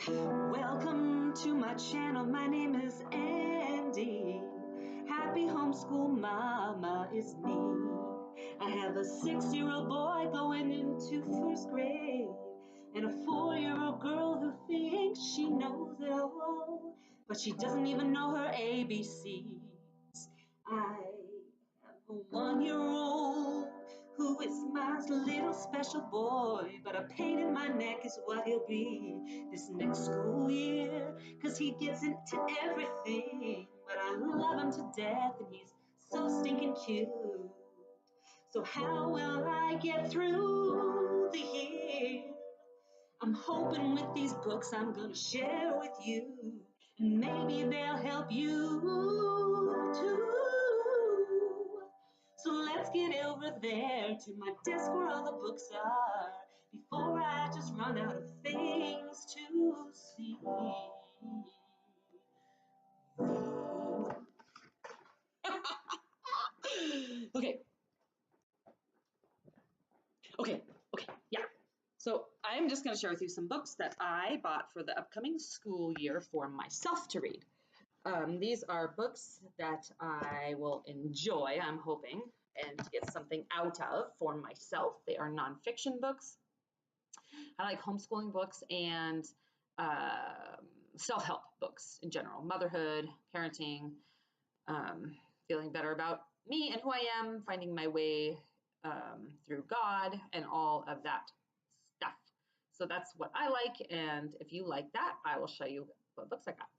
Welcome to my channel. My name is Andy. Happy homeschool mama is me. I have a 6-year-old boy going into first grade and a 4-year-old girl who thinks she knows it all, but she doesn't even know her ABCs. I have a 1-year-old who is my little special boy, but a pain in my neck is what he'll be this next school year, 'cause he gets into everything, but I love him to death and he's so stinking cute. So how will I get through the year? I'm hoping with these books I'm gonna share with you, and maybe they'll help you too. So let's get over there to my desk where all the books are, before I just run out of things to see. Okay, yeah. So I'm just going to share with you some books that I bought for the upcoming school year for myself to read. These are books that I will enjoy, I'm hoping, and get something out of for myself. They are nonfiction books. I like homeschooling books and self-help books in general, motherhood, parenting, feeling better about me and who I am, finding my way through God, and all of that stuff. So that's what I like, and if you like that, I will show you what books I got.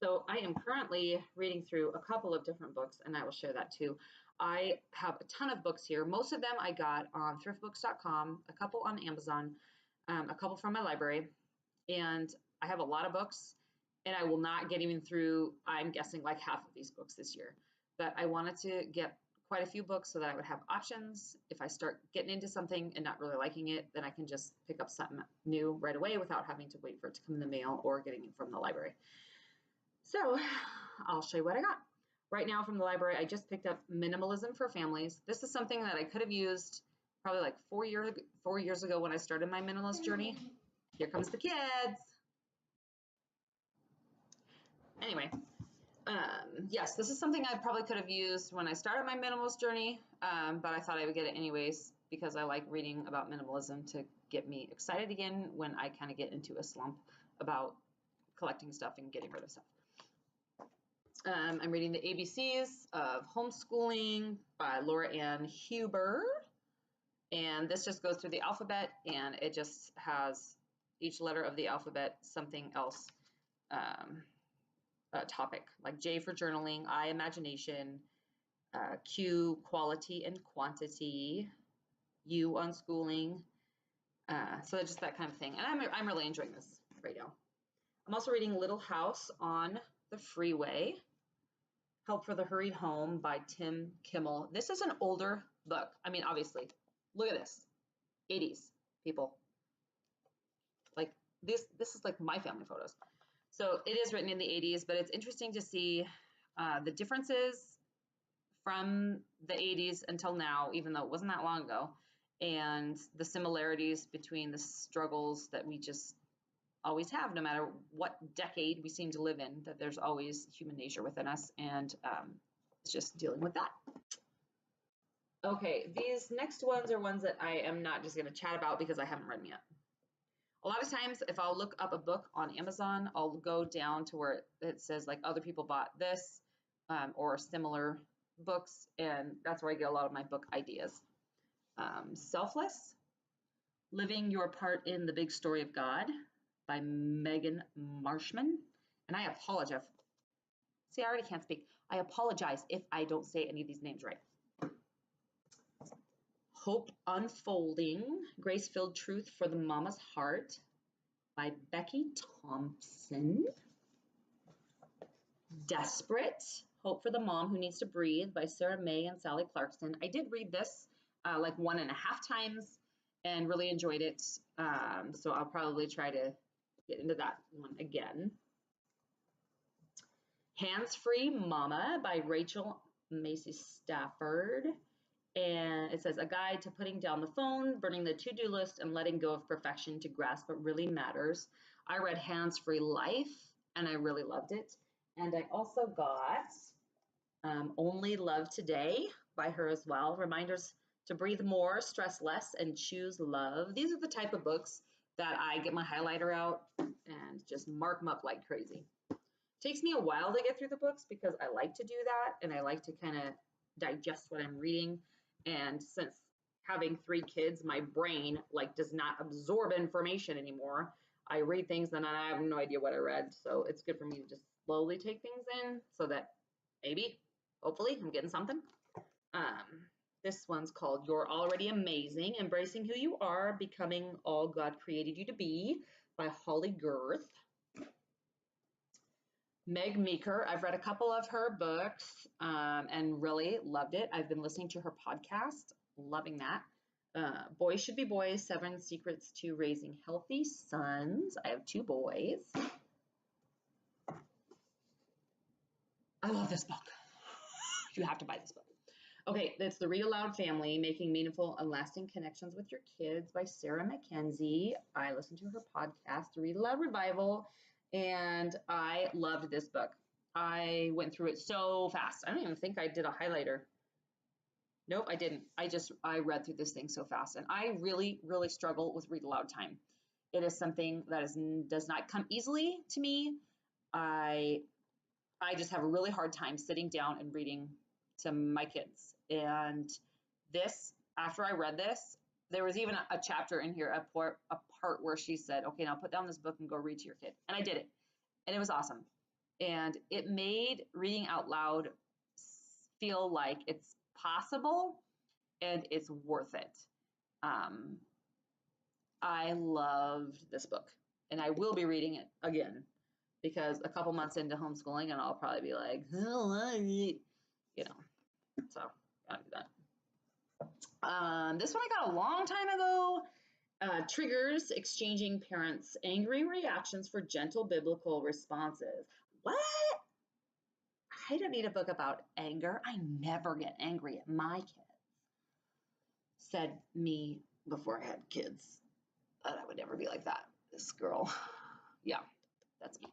So I am currently reading through a couple of different books, and I will share that too. I have a ton of books here. Most of them I got on thriftbooks.com, a couple on Amazon, a couple from my library, and I have a lot of books, and I will not get even through, I'm guessing, like half of these books this year. But I wanted to get quite a few books so that I would have options. If I start getting into something and not really liking it, then I can just pick up something new right away without having to wait for it to come in the mail or getting it from the library. So I'll show you what I got. Right now from the library, I just picked up Minimalism for Families. This is something that I could have used probably like 4 years ago when I started my minimalist journey. Here comes the kids. Anyway, yes, this is something I probably could have used when I started my minimalist journey, but I thought I would get it anyways because I like reading about minimalism to get me excited again when I kind of get into a slump about collecting stuff and getting rid of stuff. I'm reading the ABCs of Homeschooling by Laura Ann Huber, and this just goes through the alphabet, and it just has each letter of the alphabet something else. Topic, like J for journaling, I imagination, Q quality and quantity, U unschooling, so just that kind of thing. And I'm really enjoying this right now. I'm also reading Little House on the Freeway, Help for the Hurried Home by Tim Kimmel. This is an older book. I mean, obviously, look at this, 80s people. Like this is like my family photos. So it is written in the 80s, but it's interesting to see the differences from the 80s until now, even though it wasn't that long ago, and the similarities between the struggles that we just always have, no matter what decade we seem to live in, that there's always human nature within us, and it's just dealing with that. Okay, these next ones are ones that I am not just going to chat about because I haven't read them yet. A lot of times, if I'll look up a book on Amazon, I'll go down to where it says like other people bought this or similar books, and that's where I get a lot of my book ideas. Selfless, Living Your Part in the Big Story of God by Megan Marshman. And I apologize. See, I already can't speak. I apologize if I don't say any of these names right. Hope Unfolding, Grace-Filled Truth for the Mama's Heart by Becky Thompson. Desperate, Hope for the Mom Who Needs to Breathe by Sarah May and Sally Clarkson. I did read this like 1.5 times and really enjoyed it. So I'll probably try to get into that one again. Hands-Free Mama by Rachel Macy Stafford. And it says, a guide to putting down the phone, burning the to-do list, and letting go of perfection to grasp what really matters. I read Hands-Free Life, and I really loved it. And I also got Only Love Today by her as well. Reminders to breathe more, stress less, and choose love. These are the type of books that I get my highlighter out and just mark them up like crazy. It takes me a while to get through the books because I like to do that and I like to kind of digest what I'm reading. And since having 3 kids, my brain like does not absorb information anymore. I read things and I have no idea what I read. So it's good for me to just slowly take things in so that maybe, hopefully, I'm getting something. This one's called You're Already Amazing, Embracing Who You Are, Becoming All God Created You to Be by Holly Girth. Meg Meeker, I've read a couple of her books and really loved it. I've been listening to her podcast, loving that. Boys Should Be Boys, 7 Secrets to Raising Healthy Sons. I have 2 boys. I love this book. You have to buy this book. Okay, that's The Read Aloud Family, Making Meaningful and Lasting Connections with Your Kids by Sarah Mackenzie. I listened to her podcast, The Read Aloud Revival, and I loved this book. I went through it so fast. I don't even think I did a highlighter. Nope, I didn't. I read through this thing so fast, and I really, really struggle with read aloud time. It is something that does not come easily to me. I just have a really hard time sitting down and reading to my kids. And this, after I read this, there was even a chapter in here, a part where she said, okay, now put down this book and go read to your kid. And I did it. And it was awesome. And it made reading out loud feel like it's possible and it's worth it. I loved this book and I will be reading it again because a couple months into homeschooling and I'll probably be like, you know, so gotta do that. This one I got a long time ago. Triggers, Exchanging Parents' Angry Reactions for Gentle Biblical Responses. What? I don't need a book about anger. I never get angry at my kids. Said me before I had kids. But I would never be like that. This girl. Yeah, that's me.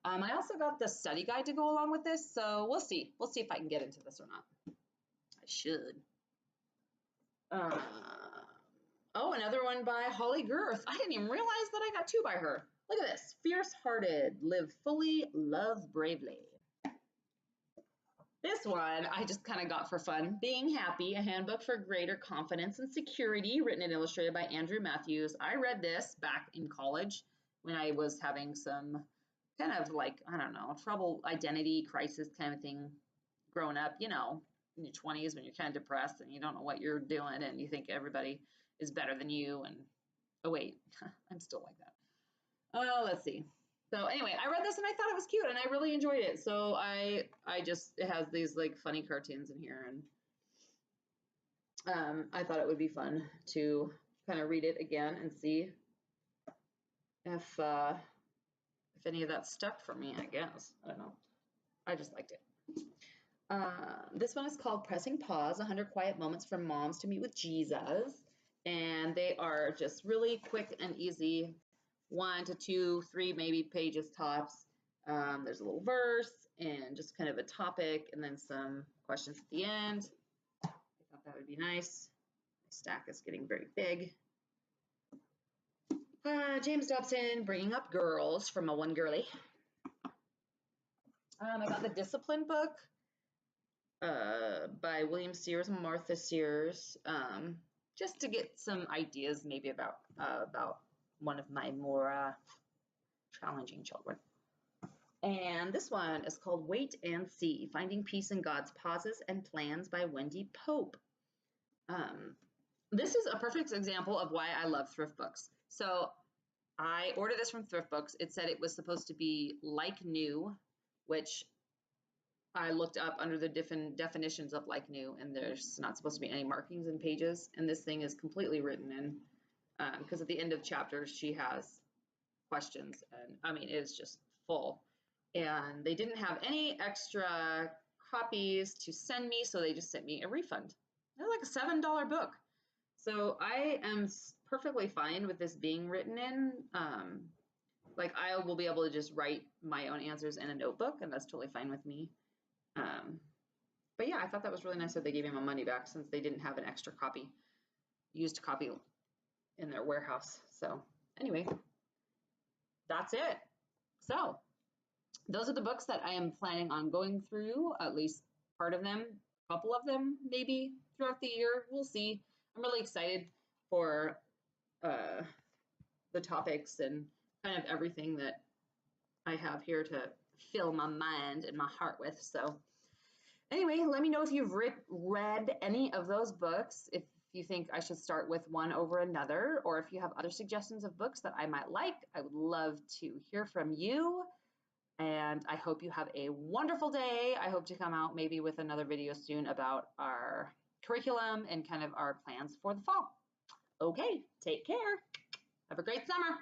I also got the study guide to go along with this, so we'll see. We'll see if I can get into this or not. I should. Oh, another one by Holly Girth. I didn't even realize that I got 2 by her. Look at this. Fierce-Hearted, Live Fully, Love Bravely. This one I just kind of got for fun. Being Happy, A Handbook for Greater Confidence and Security, written and illustrated by Andrew Matthews. I read this back in college when I was having some kind of like, I don't know, trouble identity crisis kind of thing growing up, you know, in your 20s when you're kind of depressed and you don't know what you're doing and you think everybody is better than you. And oh, wait, I'm still like that. Oh, let's see. So anyway, I read this and I thought it was cute and I really enjoyed it. So it has these like funny cartoons in here and I thought it would be fun to kind of read it again and see if any of that stuck for me, I guess. I don't know. I just liked it. This one is called Pressing Pause, 100 Quiet Moments for Moms to Meet with Jesus. And they are just really quick and easy, 1 to 2, 3 maybe pages tops. There's a little verse and just kind of a topic and then some questions at the end. I thought that would be nice. My stack is getting very big. James Dobson, Bringing Up Girls from a One Girly. I got the Discipline book by William Sears and Martha Sears, just to get some ideas maybe about one of my more challenging children. And this one is called Wait and See, Finding Peace in God's Pauses and Plans by Wendy Pope. This is a perfect example of why I love thrift books. So I ordered this from Thrift Books. It said it was supposed to be like new, which I looked up under the different definitions of like new, and there's not supposed to be any markings in pages. And this thing is completely written in, because at the end of chapters, she has questions. And I mean, it is just full. And they didn't have any extra copies to send me, so they just sent me a refund. It was like a $7 book. So I am perfectly fine with this being written in, like I will be able to just write my own answers in a notebook, and that's totally fine with me. But yeah, I thought that was really nice that they gave him a money back since they didn't have an extra copy, used copy in their warehouse. So anyway, that's it. So those are the books that I am planning on going through, at least part of them, a couple of them maybe throughout the year. We'll see. I'm really excited for the topics and kind of everything that I have here to fill my mind and my heart with. So anyway, let me know if you've read any of those books, if you think I should start with one over another, or if you have other suggestions of books that I might like. I would love to hear from you. And I hope you have a wonderful day. I hope to come out maybe with another video soon about our curriculum and kind of our plans for the fall. Okay, take care. Have a great summer.